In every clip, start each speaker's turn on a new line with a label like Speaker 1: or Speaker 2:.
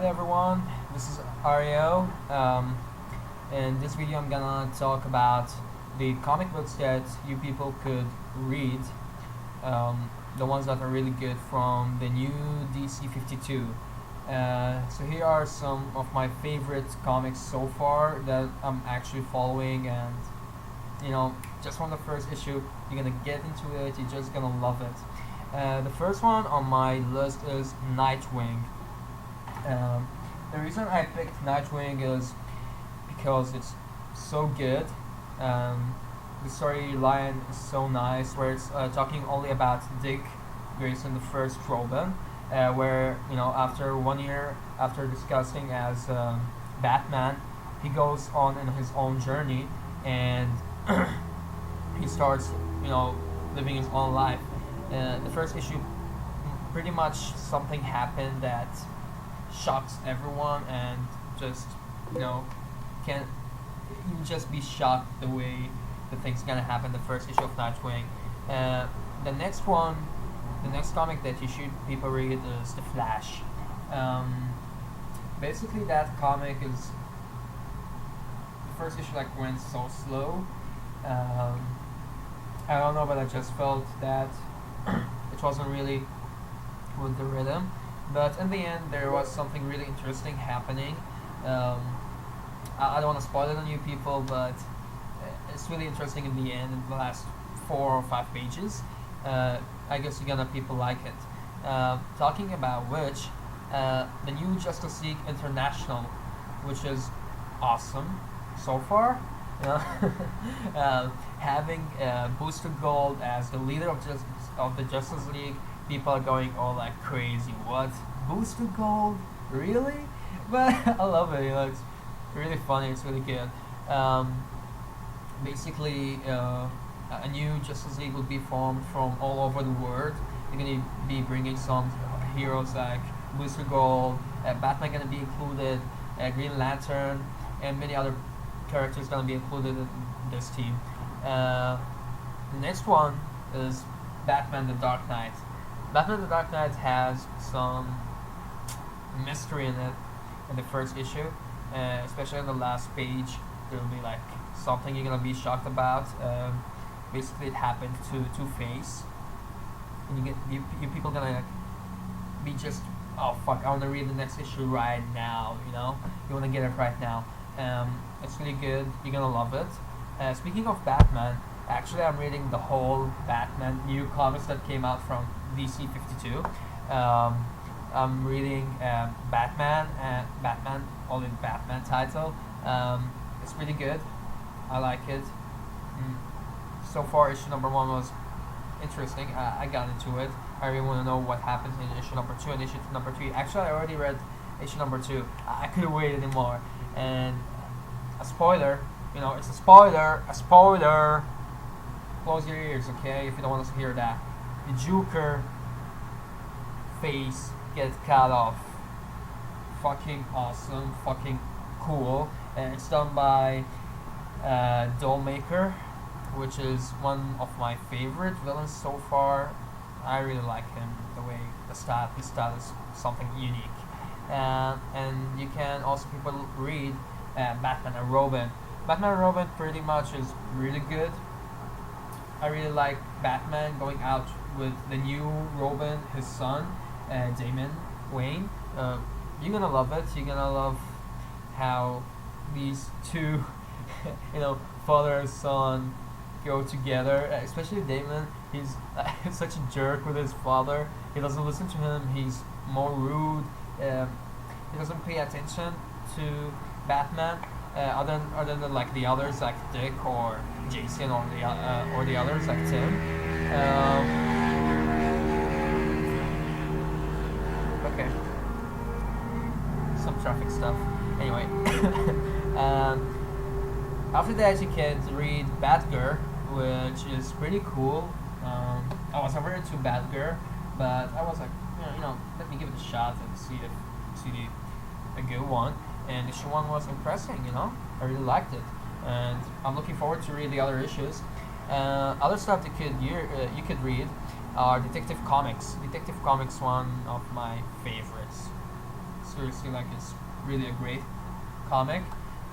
Speaker 1: Hi everyone, this is Ario. In this video I'm gonna talk about the comic books that you people could read, the ones that are really good from the new DC 52. So here are some of my favorite comics so far that I'm actually following, and just from the first issue you're gonna get into it, you're just gonna love it. The first one on my list is Nightwing. The reason I picked Nightwing is because it's so good. The storyline is so nice, where it's talking only about Dick Grayson, the first Robin, where after 1 year after discussing as Batman, he goes on in his own journey and he starts living his own life. The first issue, pretty much something happened that shocks everyone, and just can you just be shocked the way the thing's gonna happen. The first issue of Nightwing. The next one, the next comic that you should people read is The Flash. Basically, that comic is the first issue went so slow. I don't know, but I just felt that it wasn't really with the rhythm. But in the end, there was something really interesting happening. I don't want to spoil it on you people, but it's really interesting in the end, in the last 4 or 5 pages. I guess you're gonna people like it. Talking about which, the new Justice League International, which is awesome so far. Having Booster Gold as the leader of the Justice League, people are going all like crazy. What? Booster Gold? Really? But I love it. It's really funny. It's really good. Basically, a new Justice League will be formed from all over the world. They're gonna be bringing some heroes like Booster Gold, Batman gonna be included, Green Lantern, and many other characters gonna be included in this team. The next one is Batman: The Dark Knight. Batman: The Dark Knight has some mystery in it in the first issue, especially in the last page. There will be something you're gonna be shocked about. Basically, it happened to Two-Face, and you people gonna be just, oh fuck, I wanna read the next issue right now. You wanna get it right now. It's really good. You're gonna love it. Speaking of Batman, actually, I'm reading the whole Batman new comics that came out from DC 52. I'm reading Batman, only Batman title. It's really good. I like it. So far, issue number 1 was interesting. I got into it. I really want to know what happens in issue number 2 and issue number 3. Actually, I already read issue number 2. I couldn't wait anymore. And a spoiler, it's a spoiler. A spoiler. Close your ears, okay? If you don't want to hear that. The Joker face gets cut off. Fucking awesome. Fucking cool. And it's done by Dollmaker, which is one of my favorite villains so far. I really like him. The way his style is something unique. And you can also people read Batman and Robin. Batman and Robin pretty much is really good. I really like Batman going out with the new Robin, his son, Damon Wayne. You're gonna love it. You're gonna love how these two, father and son, go together. Especially Damon. He's such a jerk with his father. He doesn't listen to him. He's more rude. He doesn't pay attention to Batman. Other than the others like Dick or Jason or the others like Tim. Okay, some traffic stuff. Anyway, after that you can read Batgirl, which is pretty cool. I was never into Batgirl, but I was like, let me give it a shot and see a good one. And issue 1 was impressive, I really liked it, and I'm looking forward to read the other issues. Other stuff you could read are Detective Comics. Detective Comics, one of my favorites. seriously, like, it's really a great comic.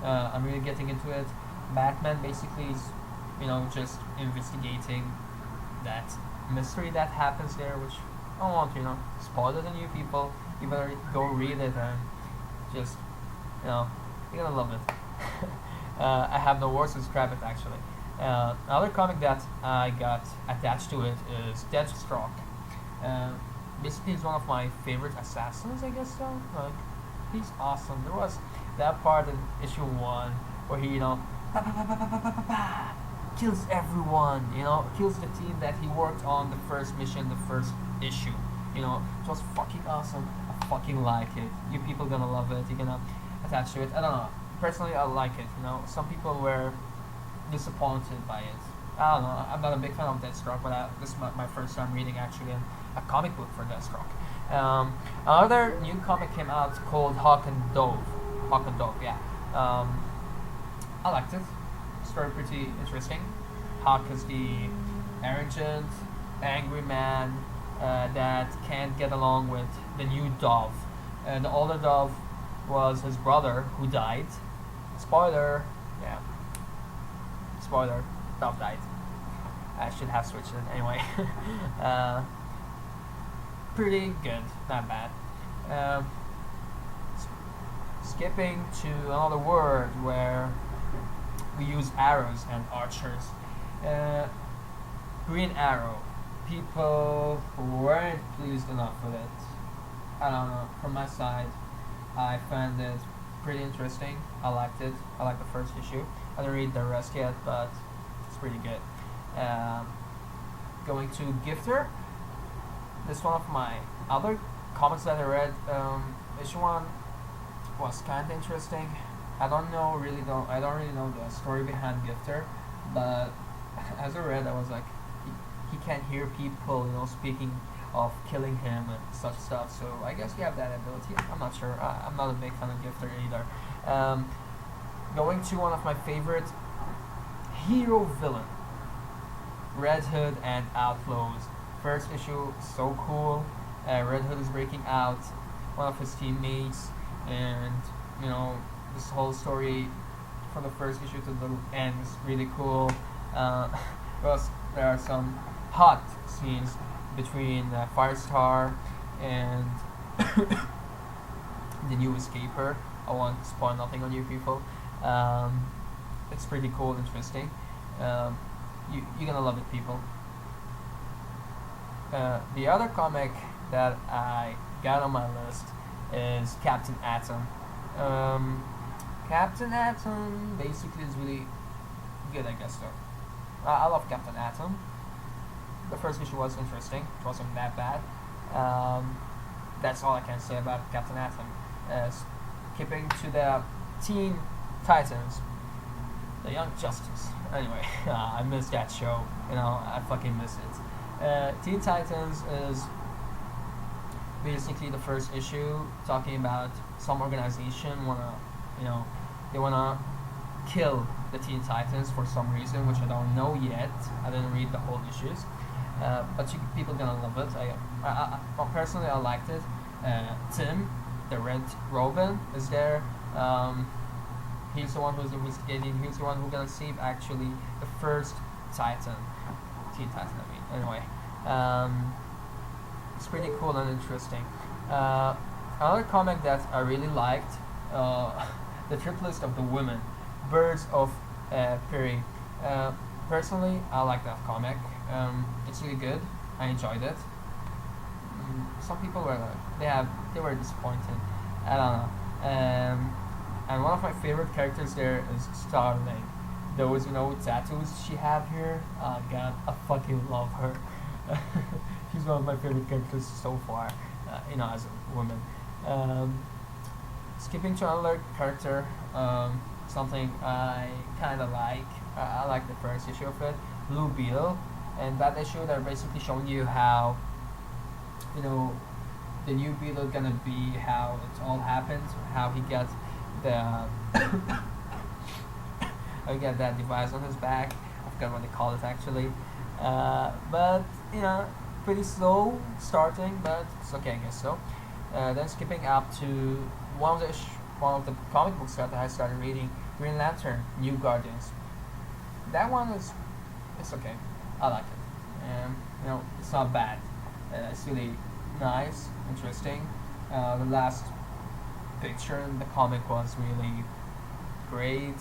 Speaker 1: I'm really getting into it. Batman basically is, just investigating that mystery that happens there, which I don't want to, spoil it on you people. You better go read it and just, you're gonna love it. I have no words to describe it actually. Another comic that I got attached to it is Deathstroke. Basically, he's one of my favorite assassins, I guess so. Like, he's awesome. There was that part in issue 1 where he, pa, pa, pa, pa, pa, pa, pa, pa, kills everyone, kills the team that he worked on the first mission, the first issue. It was fucking awesome. I fucking like it. You people gonna love it. You're gonna attach to it. I don't know. Personally, I like it. Some people were disappointed by it. I don't know. I'm not a big fan of Deathstroke, but this is my first time reading actually a comic book for Deathstroke. Another new comic came out called Hawk and Dove. Hawk and Dove, yeah. I liked it. Story pretty interesting. Hawk is the arrogant, angry man that can't get along with the new Dove. The older Dove was his brother who died. Spoiler, yeah. Spoiler, Dove died. I should have switched it anyway. Pretty good, not bad. Skipping to another word where we use arrows and archers. Green Arrow. People weren't pleased enough with it. I don't know. From my side, I found it pretty interesting. I liked it. I liked the first issue. I didn't read the rest yet, but it's pretty good. Going to Gifter. This one of my other comics that I read. Issue 1 was kind of interesting. I don't really know the story behind Gifter, but as I read, I was like, he can't hear people, speaking of killing him and such stuff. So I guess you have that ability. I'm not sure. I'm not a big fan of Gifter either. Going to one of my favorite hero villain, Red Hood and Outlaws. First issue, so cool. Red Hood is breaking out one of his teammates, and this whole story from the first issue to the end is really cool. There are some hot scenes between Firestar and the new Escaper. I won't spoil nothing on you people. It's pretty cool, interesting. You're gonna love it, people. The other comic that I got on my list is Captain Atom. Captain Atom basically is really good, I guess so. I love Captain Atom. The first issue was interesting. It wasn't that bad. That's all I can say about Captain Atom. Skipping to the Teen Titans, the Young Justice. Anyway, I missed that show. I fucking miss it. Teen Titans is basically the first issue talking about some organization they wanna kill the Teen Titans for some reason, which I don't know yet. I didn't read the whole issues, but people gonna love it. Well, personally, I liked it. Tim, the Red Robin, is there. He's the one who's investigating. He's the one who's gonna save actually the first Titan, Teen Titan. Anyway, it's pretty cool and interesting. Another comic that I really liked, the Triplets of the Women, Birds of Prey. Personally, I like that comic. It's really good. I enjoyed it. Some people were they were disappointed. I don't know. And one of my favorite characters there is Starling. Those tattoos she have here. Oh God, I fucking love her. She's one of my favorite characters so far. As a woman. Skipping to another character, something I kind of like. I like the first issue of it, Blue Beetle, and that issue they're basically showing you how, the new Beetle gonna be, how it all happened, how he got that device on his back. I forgot what they call it actually, but pretty slow starting, but it's okay, I guess so. Then skipping up to one of the comic books that I started reading, Green Lantern, New Guardians. That one is it's okay. I like it. It's not bad. It's really nice, interesting. The last picture in the comic was really great.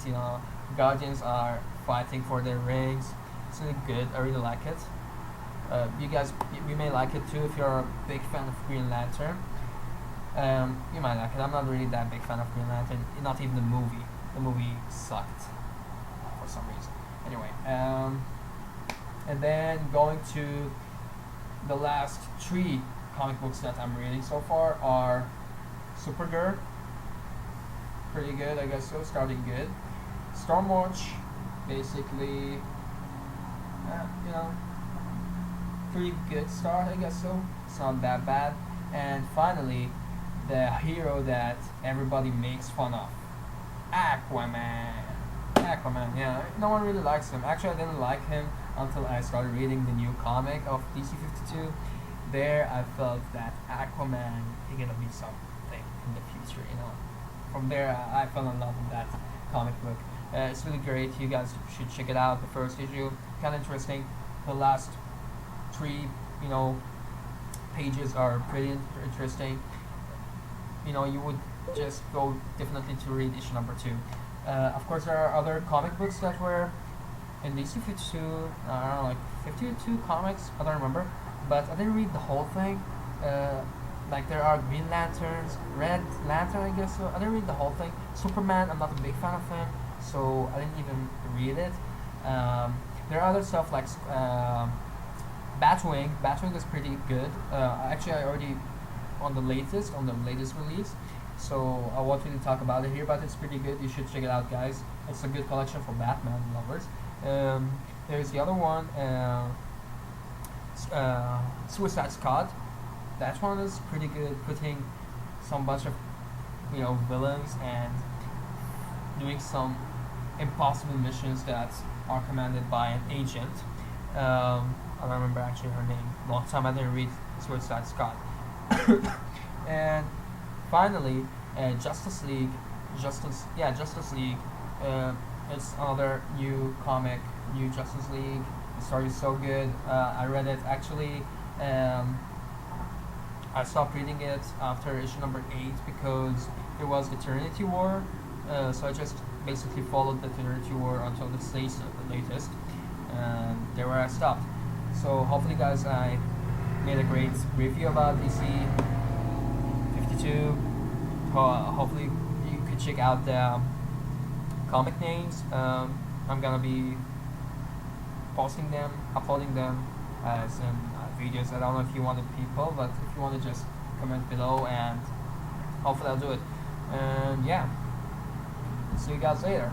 Speaker 1: Guardians are fighting for their rings. It's really good. I really like it. You guys, you may like it too if you're a big fan of Green Lantern. You might like it. I'm not really that big fan of Green Lantern. Not even the movie. The movie sucked for some reason. Anyway, and then going to the last 3 comic books that I'm reading so far are Supergirl. Pretty good, I guess so. Starting good. Stormwatch, basically, pretty good start, I guess so. It's not that bad. And finally, the hero that everybody makes fun of, Aquaman. Aquaman, yeah, no one really likes him. Actually, I didn't like him until I started reading the new comic of DC 52. There, I felt that Aquaman is gonna be something in the future. From there, I fell in love with that comic book. It's really great. You guys should check it out. The first issue, kind of interesting. The last 3, pages are pretty interesting. You would just go definitely to read issue number 2. Of course, there are other comic books that were in DC 52. I don't know, like 52 comics. I don't remember, but I didn't read the whole thing. Like there are Green Lanterns, Red Lantern, I guess so. I didn't read the whole thing. Superman, I'm not a big fan of him, so I didn't even read it. There are other stuff like Batwing. Batwing is pretty good. Actually, I already on the latest release, so I won't really talk about it here, but it's pretty good. You should check it out, guys. It's a good collection for Batman lovers. There's the other one, Suicide Squad. That one is pretty good, putting some bunch of villains and doing some impossible missions that are commanded by an agent. I don't remember actually her name. Long time I didn't read Suicide Squad. And finally, Justice League. Justice League. It's another new comic, new Justice League. The story is so good. I read it actually. I stopped reading it after issue number 8 because it was the Trinity War. So I just basically followed the Trinity War until the latest, and there where I stopped. So hopefully, guys, I made a great review about DC 52. Hopefully, you could check out the comic names. I'm gonna be posting them, uploading them as in videos. I don't know if you want it, people, but if you want to, just comment below, and hopefully I'll do it. And yeah, see you guys later.